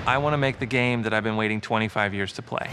I want to make the game that I've been waiting 25 years to play.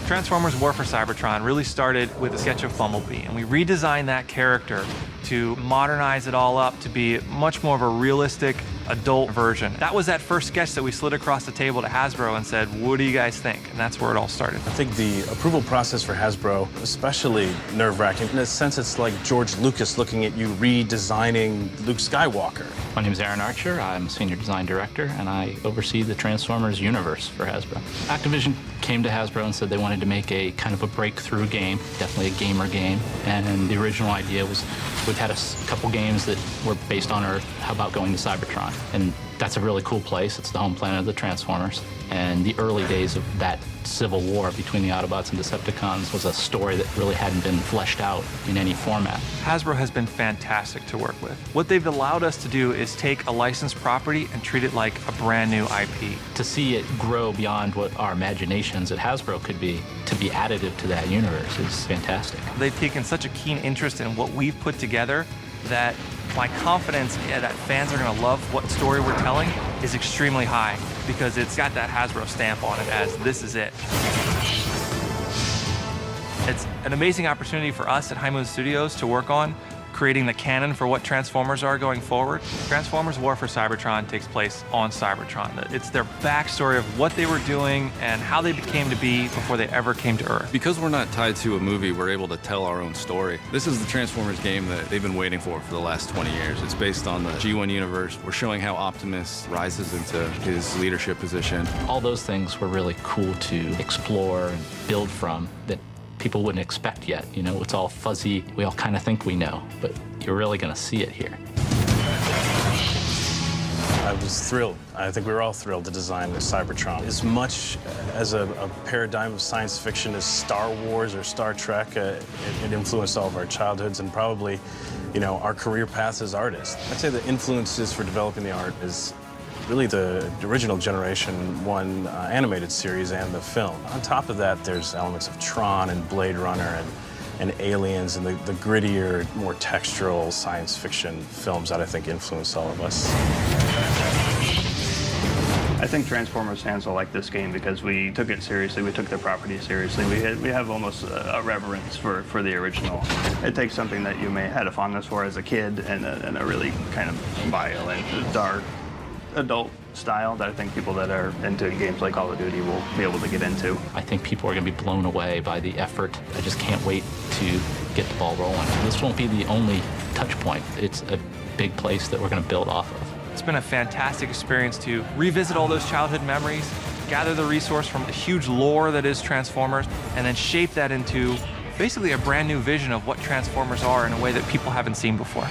Transformers War for Cybertron really started with a sketch of Bumblebee, and we redesigned that character to modernize it all up to be much more of a realistic adult version. That was that first sketch that we slid across the table to Hasbro and said, what do you guys think? And that's where it all started. I think the approval process for Hasbro, especially nerve-wracking. In a sense, it's like George Lucas looking at you redesigning Luke Skywalker. My name is Aaron Archer. I'm Senior Design Director, and I oversee the Transformers universe for Hasbro. Activision came to Hasbro and said they wanted to make a kind of a breakthrough game, definitely a gamer game. And the original idea was, we've had a couple games that were based on Earth. How about going to Cybertron? And that's a really cool place. It's the home planet of the Transformers. And the early days of that civil war between the Autobots and Decepticons was a story that really hadn't been fleshed out in any format. Hasbro has been fantastic to work with. What they've allowed us to do is take a licensed property and treat it like a brand new IP. To see it grow beyond what our imaginations at Hasbro could be, to be additive to that universe is fantastic. They've taken such a keen interest in what we've put together that my confidence that fans are going to love what story we're telling is extremely high, because it's got that Hasbro stamp on it as this is it. It's an amazing opportunity for us at High Moon Studios to work on creating the canon for what Transformers are going forward. Transformers War for Cybertron takes place on Cybertron. It's their backstory of what they were doing and how they became to be before they ever came to Earth. Because we're not tied to a movie, we're able to tell our own story. This is the Transformers game that they've been waiting for the last 20 years. It's based on the G1 universe. We're showing how Optimus rises into his leadership position. All those things were really cool to explore and build from that people wouldn't expect yet. You know, it's all fuzzy. We all kind of think we know, but you're really going to see it here. I was thrilled. I think we were all thrilled to design Cybertron. As much as a paradigm of science fiction as Star Wars or Star Trek, it influenced all of our childhoods and probably, you know, our career paths as artists. I'd say the influences for developing the art is really the original Generation 1 animated series and the film. On top of that, there's elements of Tron and Blade Runner and Aliens and the grittier, more textural science fiction films that I think influenced all of us. I think Transformers fans will like this game because we took it seriously, we took the property seriously. We have almost a reverence for the original. It takes something that you may have had a fondness for as a kid and a really kind of violent, dark, adult style that I think people that are into games like Call of Duty will be able to get into. I think people are going to be blown away by the effort. I just can't wait to get the ball rolling. This won't be the only touch point. It's a big place that we're going to build off of. It's been a fantastic experience to revisit all those childhood memories, gather the resource from the huge lore that is Transformers, and then shape that into basically a brand new vision of what Transformers are in a way that people haven't seen before.